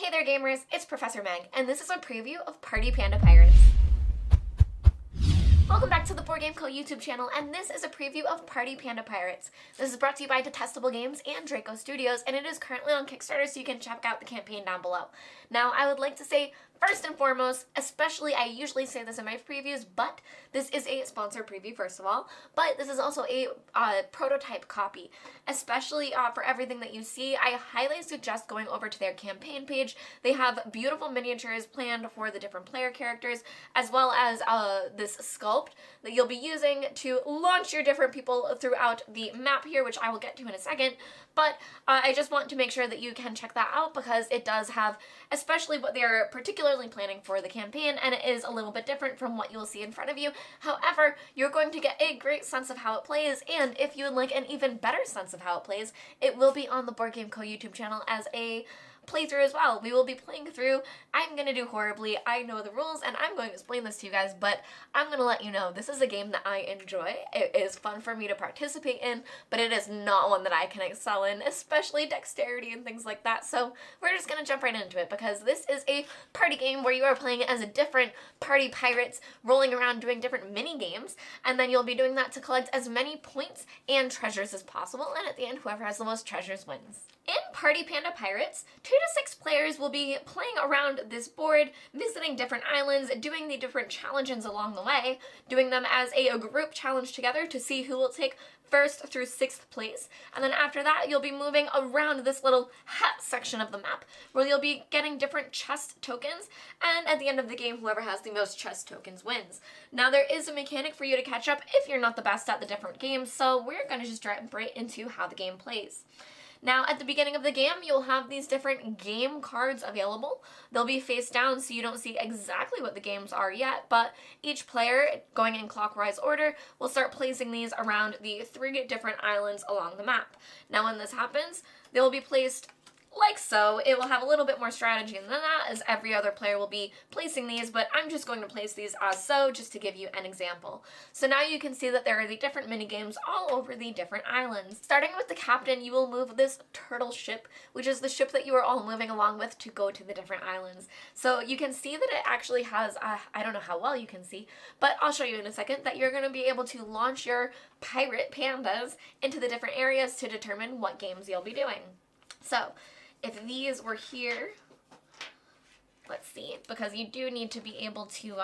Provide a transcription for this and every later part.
Hey there gamers, it's Professor Meg, and this is a preview of Party Panda Pirates. Welcome back to the Board Game Co. YouTube channel, and this is a preview of Party Panda Pirates. This is brought to you by Detestable Games and Draco Studios, and it is currently on Kickstarter, so you can check out the campaign down below. Now, I would like to say, first and foremost, especially, I usually say this in my previews, but this is a sponsored preview, first of all, but this is also a prototype copy. Especially for everything that you see, I highly suggest going over to their campaign page. They have beautiful miniatures planned for the different player characters, as well as this sculpt that you'll be using to launch your different people throughout the map here, which I will get to in a second. But I just want to make sure that you can check that out because it does have, especially what they're particularly planning for the campaign, and it is a little bit different from what you'll see in front of you. However, you're going to get a great sense of how it plays, and if you would like an even better sense of how it plays, it will be on the Board Game Co. YouTube channel as a playthrough as well. We will be playing through. I'm going to do horribly. I know the rules and I'm going to explain this to you guys, but I'm going to let you know this is a game that I enjoy. It is fun for me to participate in, but it is not one that I can excel in, especially dexterity and things like that. So we're just going to jump right into it because this is a party game where you are playing as a different party pirates, rolling around doing different mini games, and then you'll be doing that to collect as many points and treasures as possible, and at the end, whoever has the most treasures wins. In Party Panda Pirates, 2 to 6 players will be playing around this board, visiting different islands, doing the different challenges along the way, doing them as a group challenge together to see who will take 1st through 6th place, and then after that you'll be moving around this little hat section of the map where you'll be getting different chest tokens, and at the end of the game whoever has the most chest tokens wins. Now there is a mechanic for you to catch up if you're not the best at the different games, so we're going to just jump right into how the game plays. Now, at the beginning of the game, you'll have these different game cards available. They'll be face down so you don't see exactly what the games are yet, but each player, going in clockwise order, will start placing these around the 3 different islands along the map. Now, when this happens, they will be placed like so. It will have a little bit more strategy than that, as every other player will be placing these, but I'm just going to place these as so, just to give you an example. So now you can see that there are the different mini-games all over the different islands. Starting with the captain, you will move this turtle ship, which is the ship that you are all moving along with to go to the different islands. So you can see that it actually has, I don't know how well you can see, but I'll show you in a second, that you're going to be able to launch your pirate pandas into the different areas to determine what games you'll be doing. So, if these were here, let's see, because you do need to be able to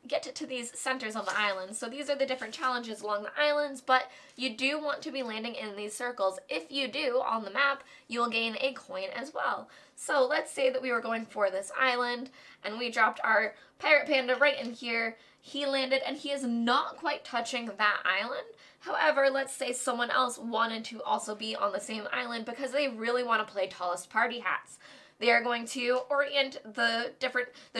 get to these centers of the island. So these are the different challenges along the islands, but you do want to be landing in these circles. If you do, on the map, you will gain a coin as well. So let's say that we were going for this island, and we dropped our pirate panda right in here. He landed, and he is not quite touching that island. However, let's say someone else wanted to also be on the same island because they really want to play Tallest Party Hats. They are going to orient the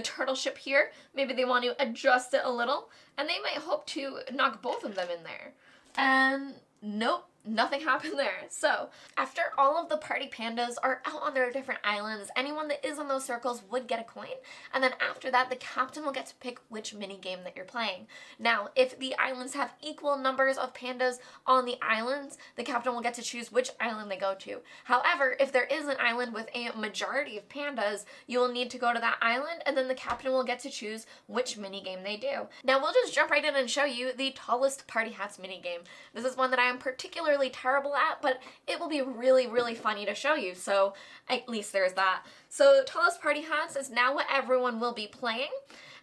turtle ship here. Maybe they want to adjust it a little, and they might hope to knock both of them in there. And nope. Nothing happened there. So, after all of the party pandas are out on their different islands, anyone that is on those circles would get a coin, and then after that, the captain will get to pick which mini game that you're playing. Now, if the islands have equal numbers of pandas on the islands, the captain will get to choose which island they go to. However, if there is an island with a majority of pandas, you will need to go to that island, and then the captain will get to choose which mini game they do. Now, we'll just jump right in and show you the Tallest Party Hats mini game. This is one that I am particularly terrible at, but it will be really, really funny to show you, so at least there's that. So Tallest Party Hats is now what everyone will be playing,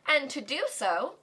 and to do so,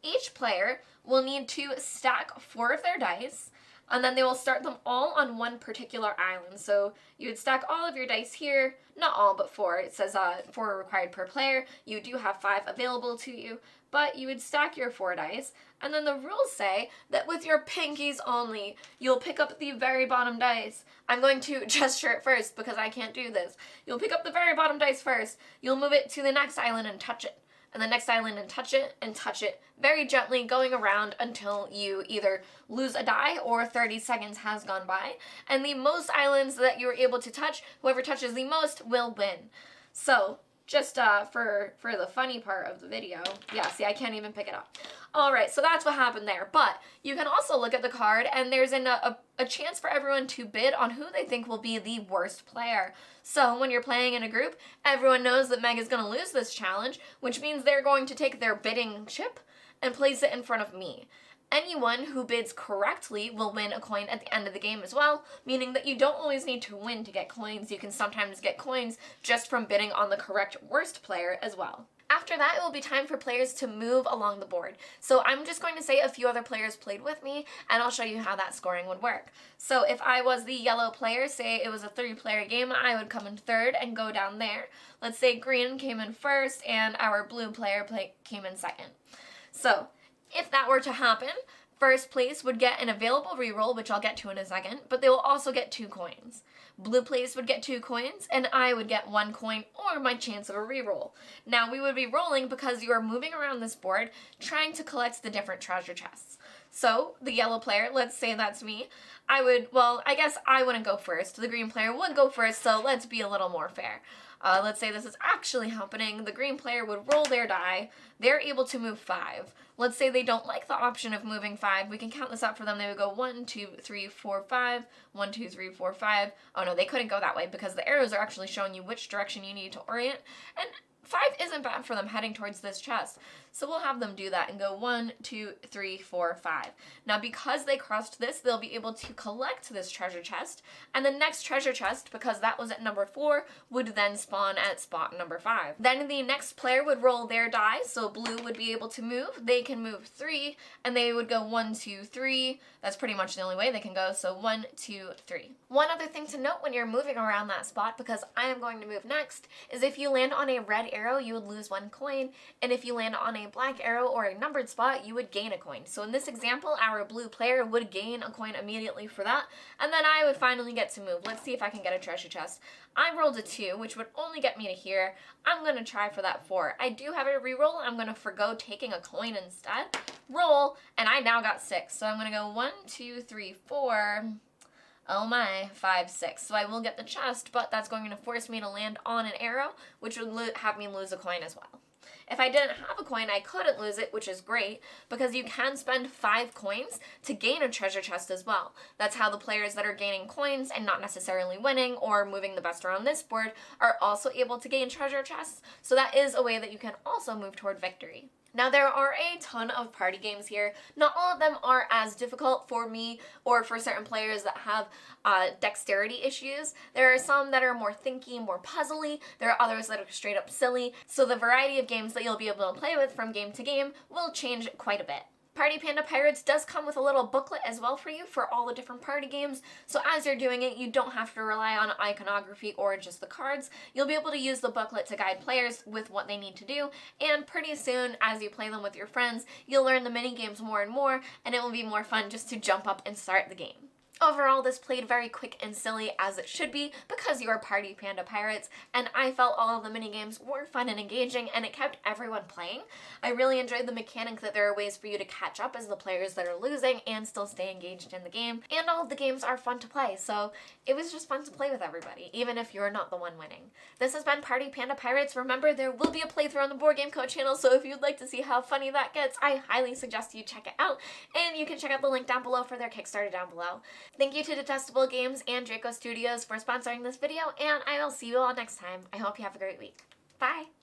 each player will need to stack 4 of their dice, and then they will start them all on one particular island. So you would stack all of your dice here, not all, but 4. It says 4 are required per player. You do have 5 available to you, but you would stack your 4 dice, and then the rules say that with your pinkies only, you'll pick up the very bottom dice. I'm going to gesture it first because I can't do this. You'll pick up the very bottom dice first, you'll move it to the next island and touch it, and the next island and touch it, very gently going around until you either lose a die or 30 seconds has gone by. And the most islands that you're able to touch, whoever touches the most will win. So just for the funny part of the video. Yeah, see, I can't even pick it up. All right, so that's what happened there. But you can also look at the card, and there's a chance for everyone to bid on who they think will be the worst player. So when you're playing in a group, everyone knows that Meg is going to lose this challenge, which means they're going to take their bidding chip and place it in front of me. Anyone who bids correctly will win a coin at the end of the game as well, meaning that you don't always need to win to get coins. You can sometimes get coins just from bidding on the correct worst player as well. After that, it will be time for players to move along the board. So I'm just going to say a few other players played with me, and I'll show you how that scoring would work. So if I was the yellow player, say it was a 3-player game, I would come in third and go down there. Let's say green came in first, and our blue player came in second. So if that were to happen, first place would get an available reroll, which I'll get to in a second, but they will also get 2 coins. Blue place would get 2 coins, and I would get 1 coin or my chance of a reroll. Now, we would be rolling because you are moving around this board trying to collect the different treasure chests. So, the yellow player, let's say that's me, I guess I wouldn't go first. The green player would go first, so let's be a little more fair. Let's say this is actually happening. The green player would roll their die. They're able to move 5. Let's say they don't like the option of moving 5. We can count this out for them. They would go 1, 2, 3, 4, 5. 1, 2, 3, 4, 5. Oh no, they couldn't go that way because the arrows are actually showing you which direction you need to orient. And 5 isn't bad for them heading towards this chest. So we'll have them do that and go 1, 2, 3, 4, 5. Now because they crossed this, they'll be able to collect this treasure chest. And the next treasure chest, because that was at number 4, would then spawn at spot number 5. Then the next player would roll their die. So blue would be able to move. They can move 3 and they would go 1, 2, 3. That's pretty much the only way they can go. So 1, 2, 3. One other thing to note when you're moving around that spot, because I am going to move next, is if you land on a red arrow, you would lose 1 coin. And if you land on a black arrow or a numbered spot, you would gain a coin. So in this example, our blue player would gain a coin immediately for that, and then I would finally get to move. Let's see if I can get a treasure chest. I rolled a 2, which would only get me to here. I'm going to try for that 4. I do have a reroll. I'm going to forgo taking a coin instead. Roll, and I now got 6. So I'm going to go 1, 2, 3, 4... Oh my, 5, 6. So I will get the chest, but that's going to force me to land on an arrow, which would have me lose a coin as well. If I didn't have a coin, I couldn't lose it, which is great, because you can spend 5 coins to gain a treasure chest as well. That's how the players that are gaining coins and not necessarily winning or moving the best around this board are also able to gain treasure chests, so that is a way that you can also move toward victory. Now there are a ton of party games here. Not all of them are as difficult for me or for certain players that have dexterity issues. There are some that are more thinky, more puzzly. There are others that are straight up silly. So the variety of games that you'll be able to play with from game to game will change quite a bit. Party Panda Pirates does come with a little booklet as well for you for all the different party games, so as you're doing it, you don't have to rely on iconography or just the cards. You'll be able to use the booklet to guide players with what they need to do, and pretty soon, as you play them with your friends, you'll learn the mini-games more and more, and it will be more fun just to jump up and start the game. Overall, this played very quick and silly, as it should be, because you are Party Panda Pirates, and I felt all of the minigames were fun and engaging, and it kept everyone playing. I really enjoyed the mechanic that there are ways for you to catch up as the players that are losing and still stay engaged in the game, and all of the games are fun to play, so it was just fun to play with everybody, even if you're not the one winning. This has been Party Panda Pirates. Remember, there will be a playthrough on the Board Game Code channel, so if you'd like to see how funny that gets, I highly suggest you check it out, and you can check out the link down below for their Kickstarter down below. Thank you to Detestable Games and Draco Studios for sponsoring this video, and I will see you all next time. I hope you have a great week. Bye!